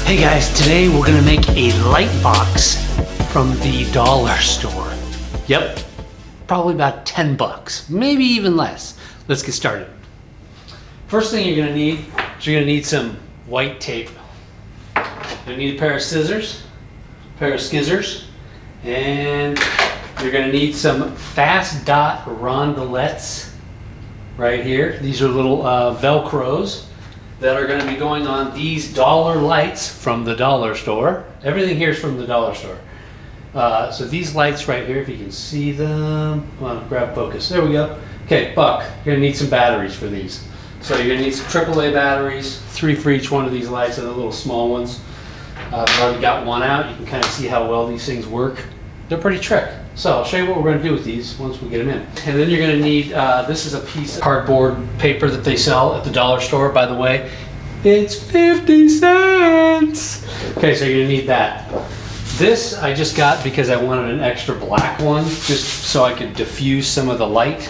Hey guys, today we're gonna make a light box from the dollar store. Yep, probably about 10 bucks, maybe even less. Let's get started. First thing you're gonna need is you're gonna need some white tape. You're gonna need a pair of scissors, and you're gonna need some fast dot rondelettes right here. These are little Velcros that are going to be going on these dollar lights from the dollar store. Everything here is from the dollar store. So these lights right here, if you can see them, come on, grab focus. There we go. Okay, Buck, you're going to need some batteries for these. So you're going to need some AAA batteries, 3 for each one of these lights, and the little small ones. I've already got one out. You can kind of see how well these things work. They're pretty trick. So I'll show you what we're going to do with these once we get them in. And then you're going to need, this is a piece of cardboard paper that they sell at the dollar store, by the way. It's 50 cents. Okay, so you're going to need that. This I just got because I wanted an extra black one, just so I could diffuse some of the light.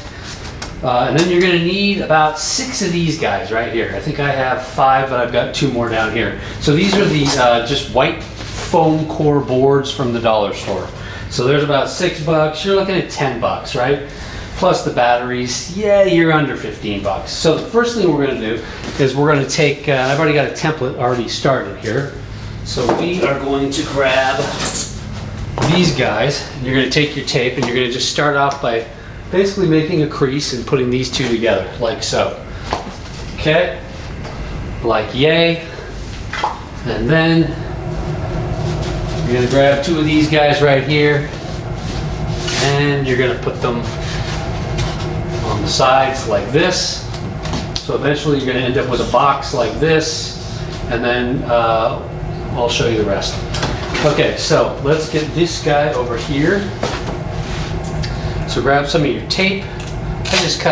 And then you're going to need about 6 of these guys right here. I think I have 5, but I've got 2 more down here. So these are the just white foam core boards from the dollar store. So there's about 6 bucks. You're looking at 10 bucks, right? Plus the batteries, yeah, you're under 15 bucks. So the first thing we're going to do is we're going to take, I've already got a template already started here. So we are going to grab these guys, and you're going to take your tape and you're going to just start off by basically making a crease and putting these two together, like so. Okay, like yay. And then you're going to grab 2 of these guys right here, and you're going to put them on the sides like this. So eventually you're going to end up with a box like this, and then I'll show you the rest. Okay, so let's get this guy over here. So grab some of your tape. I just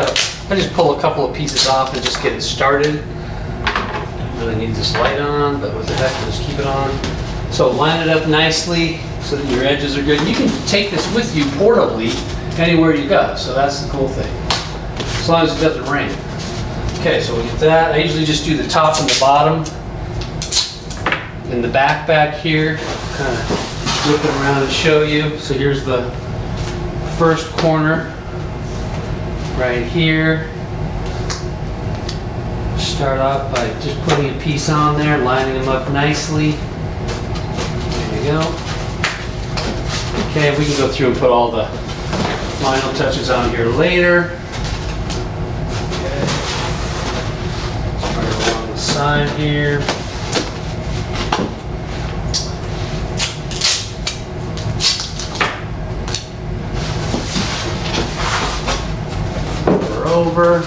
pull a couple of pieces off and just get it started. Don't really need this light on, but what the heck, just keep it on. So line it up nicely so that your edges are good. You can take this with you portably anywhere you go, so that's the cool thing. As long as it doesn't rain. Okay, so we get that. I usually just do the top and the bottom. And the back here, kind of flip it around and show you. So here's the first corner right here. Start off by just putting a piece on there, lining them up nicely. There you go. Okay, we can go through and put all the final touches on here later. Okay. Start along the side here. Over.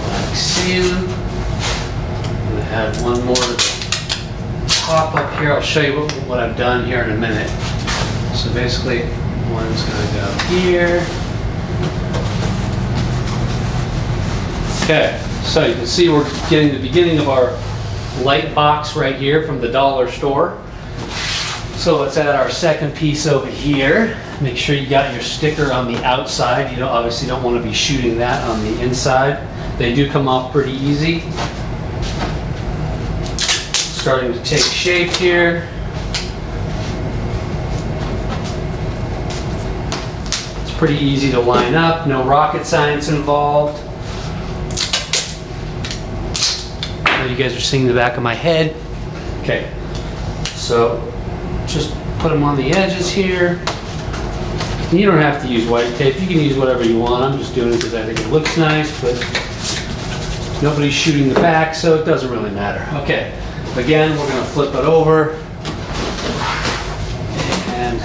Like so. I'm going to add one more to the top up here. I'll show you what I've done here in a minute. So basically, one's going to go here. Okay, so you can see we're getting the beginning of our light box right here from the dollar store. So let's add our second piece over here. Make sure you got your sticker on the outside. You obviously don't want to be shooting that on the inside. They do come off pretty easy. Starting to take shape here. It's pretty easy to line up, no rocket science involved. You guys are seeing the back of my head. Okay, so just put them on the edges here. You don't have to use white tape. You can use whatever you want. I'm just doing it because I think it looks nice, but nobody's shooting the back, so it doesn't really matter. Okay, again, we're going to flip it over and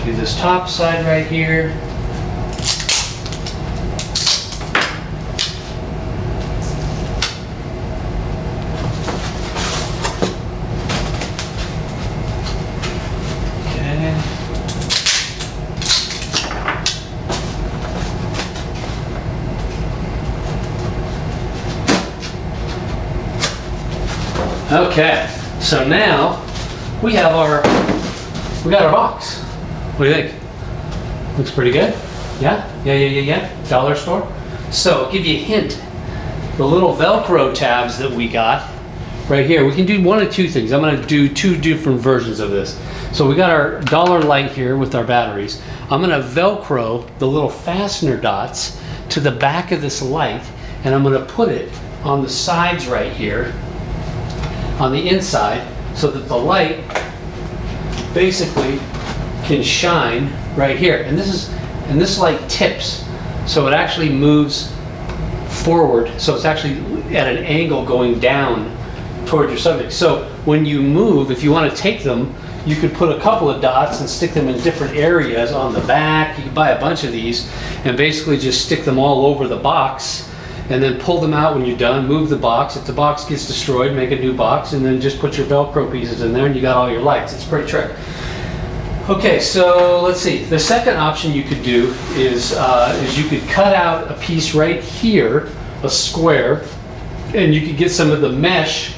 do this top side right here. Okay, so now we got our box. What do you think? Looks pretty good. Yeah. Dollar store. So I'll give you a hint. The little Velcro tabs that we got right here, we can do one of two things. I'm going to do two different versions of this. So we got our dollar light here with our batteries. I'm going to Velcro the little fastener dots to the back of this light, and I'm going to put it on the sides right here, on the inside, so that the light basically can shine right here. And this light tips, so it actually moves forward, so it's actually at an angle going down toward your subject. So when you move, if you want to take them, you could put a couple of dots and stick them in different areas on the back. You can buy a bunch of these and basically just stick them all over the box, and then pull them out when you're done, move the box. If the box gets destroyed, make a new box, and then just put your Velcro pieces in there and you got all your lights. It's a pretty trick. Okay, so let's see. The second option you could do is you could cut out a piece right here, a square, and you could get some of the mesh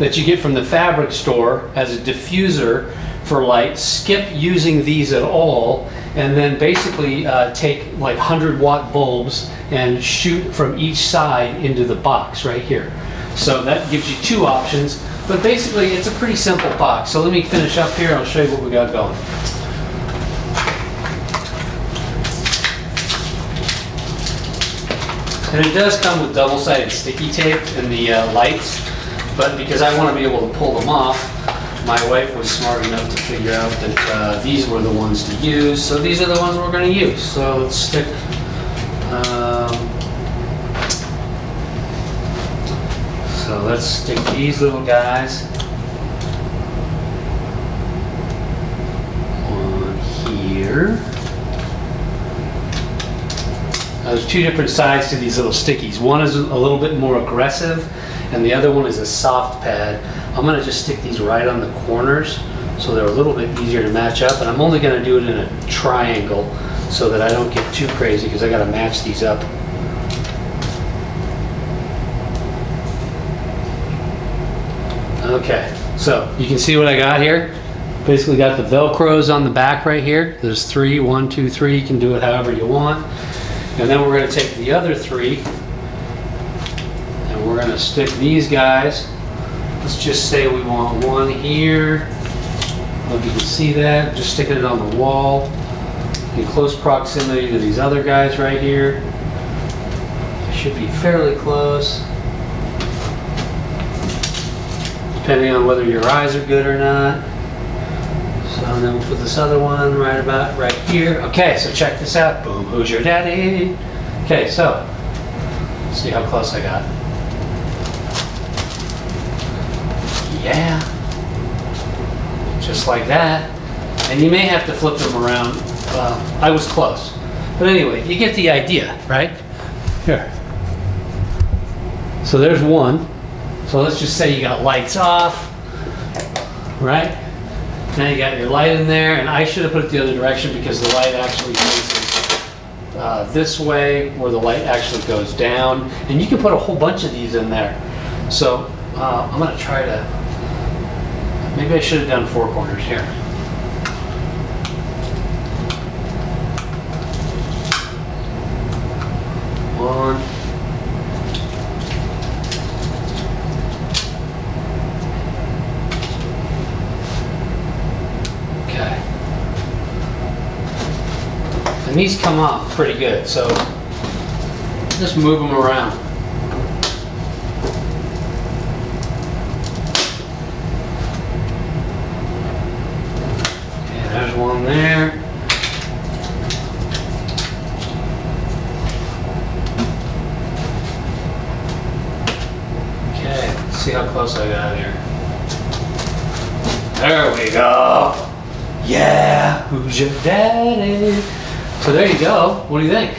that you get from the fabric store as a diffuser for light, skip using these at all, and then basically take like 100-watt bulbs and shoot from each side into the box right here. So that gives you two options, but basically it's a pretty simple box. So let me finish up here and I'll show you what we got going. And it does come with double-sided sticky tape in the lights, but because I want to be able to pull them off, my wife was smart enough to figure out that these were the ones to use. So these are the ones we're going to use. So let's stick, these little guys on here. There's two different sides to these little stickies. One is a little bit more aggressive, and the other one is a soft pad. I'm going to just stick these right on the corners so they're a little bit easier to match up, and I'm only going to do it in a triangle so that I don't get too crazy because I got to match these up. Okay, so you can see what I got here. Basically got the Velcros on the back right here. There's three, 1, 2, 3. You can do it however you want. And then we're going to take the other three and we're going to stick these guys. Let's just say we want one here. Hope you can see that. Just sticking it on the wall in close proximity to these other guys right here. Should be fairly close, depending on whether your eyes are good or not. So then we'll put this other one right about right here. Okay, so check this out. Boom, who's your daddy? Okay, so let's see how close I got. Yeah, just like that. And you may have to flip them around. I was close. But anyway, you get the idea, right? Here. So there's one. So let's just say you got lights off, right? Now you got your light in there, and I should have put it the other direction because the light actually faces this way, where the light actually goes down. And you can put a whole bunch of these in there. So I'm going to try to, maybe I should have done 4 corners here. One. And these come off pretty good, so just move them around. Okay, there's one there. Okay, let's see how close I got here. There we go. Yeah, who's your daddy? So there you go. What do you think?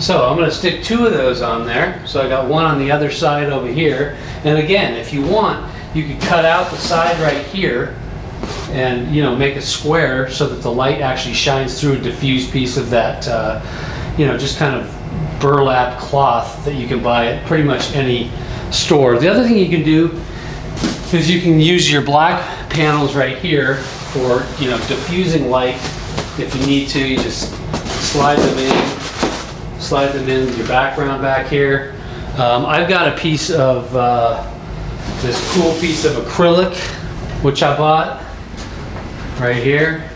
So I'm going to stick 2 of those on there. So I got one on the other side over here. And again, if you want, you could cut out the side right here and, you know, make a square so that the light actually shines through a diffused piece of that, you know, just kind of burlap cloth that you can buy at pretty much any store. The other thing you can do is you can use your black panels right here for, you know, diffusing light. If you need to, you just slide them in with your background back here. I've got a piece of this cool piece of acrylic, which I bought right here.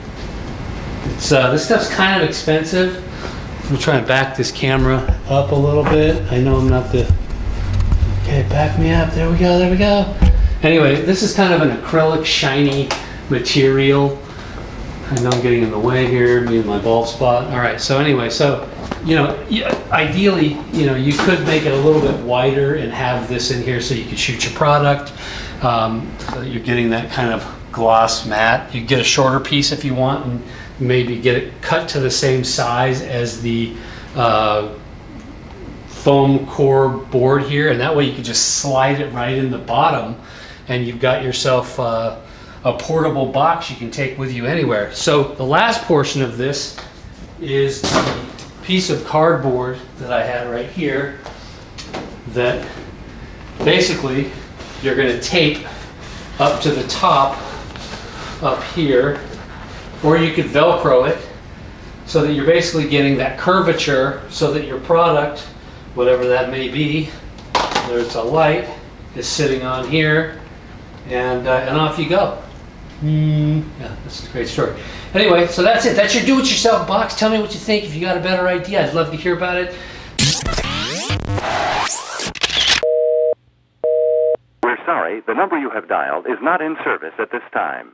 It's this stuff's kind of expensive. I'm gonna try and back this camera up a little bit. I know I'm not the. Okay, back me up. There we go. There we go. Anyway, this is kind of an acrylic, shiny material. I know I'm getting in the way here, me and my bald spot. All right, so anyway, so, you know, ideally, you know, you could make it a little bit wider and have this in here so you could shoot your product. So that you're getting that kind of gloss matte. You get a shorter piece if you want, and maybe get it cut to the same size as the foam core board here, and that way you can just slide it right in the bottom, and you've got yourself a portable box you can take with you anywhere. So the last portion of this is the piece of cardboard that I had right here that basically you're going to tape up to the top up here, or you could Velcro it so that you're basically getting that curvature so that your product, whatever that may be, whether it's a light, is sitting on here, and off you go. Yeah, that's a great story. Anyway, so that's it. That's your do-it-yourself box. Tell me what you think. If you got a better idea, I'd love to hear about it. We're sorry, the number you have dialed is not in service at this time.